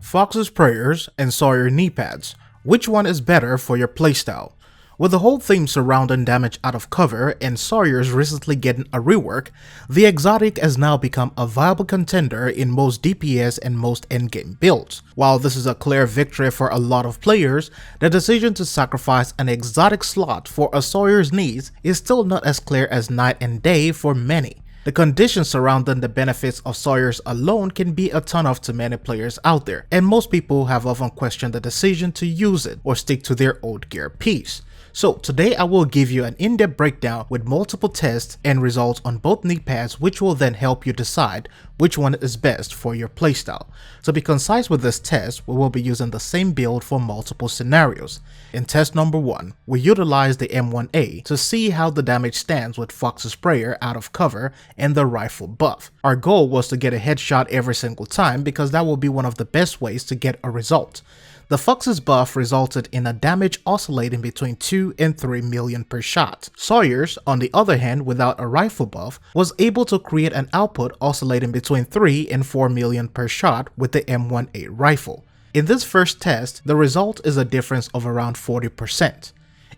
Fox's Prayers and Sawyer Kneepads. Which one is better for your playstyle? With the whole theme surrounding damage out of cover and Sawyer's recently getting a rework, the exotic has now become a viable contender in most DPS and most endgame builds. While this is a clear victory for a lot of players, the decision to sacrifice an exotic slot for a Sawyer's knees is still not as clear as night and day for many. The conditions surrounding the benefits of Sawyer's alone can be a turn-off to many players out there, and most people have often questioned the decision to use it or stick to their old gear piece. So today I will give you an in-depth breakdown with multiple tests and results on both knee pads, which will then help you decide which one is best for your playstyle. To be concise with this test, we will be using the same build for multiple scenarios. In test number 1, we utilize the M1A to see how the damage stands with Fox's Prayer out of cover and the rifle buff. Our goal was to get a headshot every single time because that will be one of the best ways to get a result. The Fox's buff resulted in a damage oscillating between 2 and 3 million per shot. Sawyer's, on the other hand, without a rifle buff, was able to create an output oscillating between 3 and 4 million per shot with the M1A rifle. In this first test, the result is a difference of around 40%.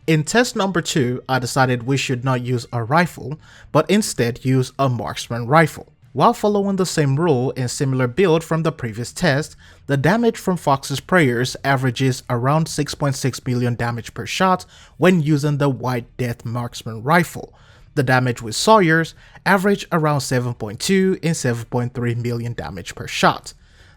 In test number 2, I decided we should not use a rifle, but instead use a marksman rifle. While following the same rule and similar build from the previous test, the damage from Fox's Prayers averages around 6.6 million damage per shot when using the White Death marksman rifle. The damage with Sawyer's averaged around 7.2 and 7.3 million damage per shot.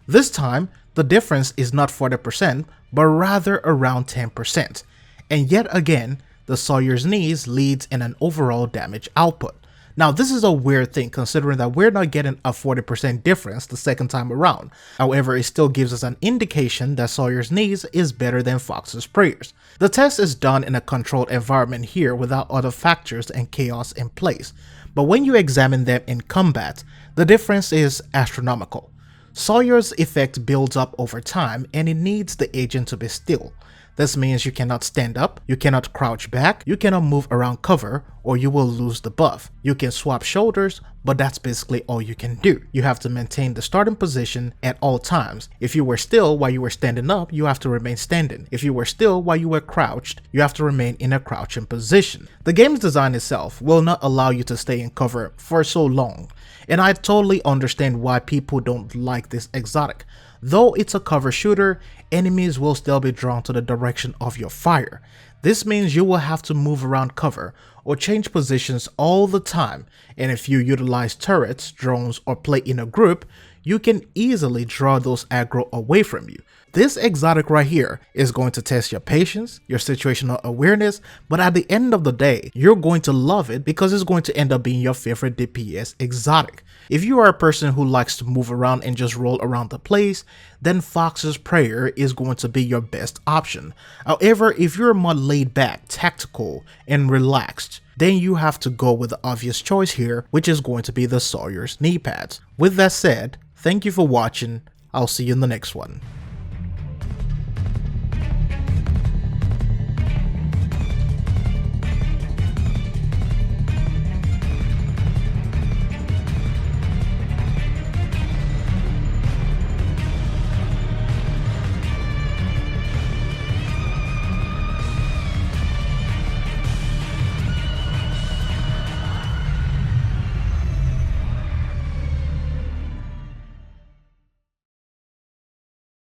This time, the difference is not 40%, but rather around 10%. And yet again, the Sawyer's knees leads in an overall damage output. Now this is a weird thing considering that we're not getting a 40% difference the second time around. However, it still gives us an indication that Sawyer's knees is better than Fox's Prayers. The test is done in a controlled environment here without other factors and chaos in place, but when you examine them in combat, the difference is astronomical. Sawyer's effect builds up over time and it needs the agent to be still. This means you cannot stand up, you cannot crouch back, you cannot move around cover, or you will lose the buff. You can swap shoulders, but that's basically all you can do. You have to maintain the starting position at all times. If you were still while you were standing up, you have to remain standing. If you were still while you were crouched, you have to remain in a crouching position. The game's design itself will not allow you to stay in cover for so long, and I totally understand why people don't like this exotic. Though it's a cover shooter, enemies will still be drawn to the direction of your fire. This means you will have to move around cover or change positions all the time, and if you utilize turrets, drones, or play in a group, you can easily draw those aggro away from you. This exotic right here is going to test your patience, your situational awareness, but at the end of the day, you're going to love it because it's going to end up being your favorite DPS exotic. If you are a person who likes to move around and just roll around the place, then Fox's Prayer is going to be your best option. However, if you're more laid back, tactical, and relaxed, then you have to go with the obvious choice here, which is going to be the Sawyer's knee pads. With that said, thank you for watching. I'll see you in the next one.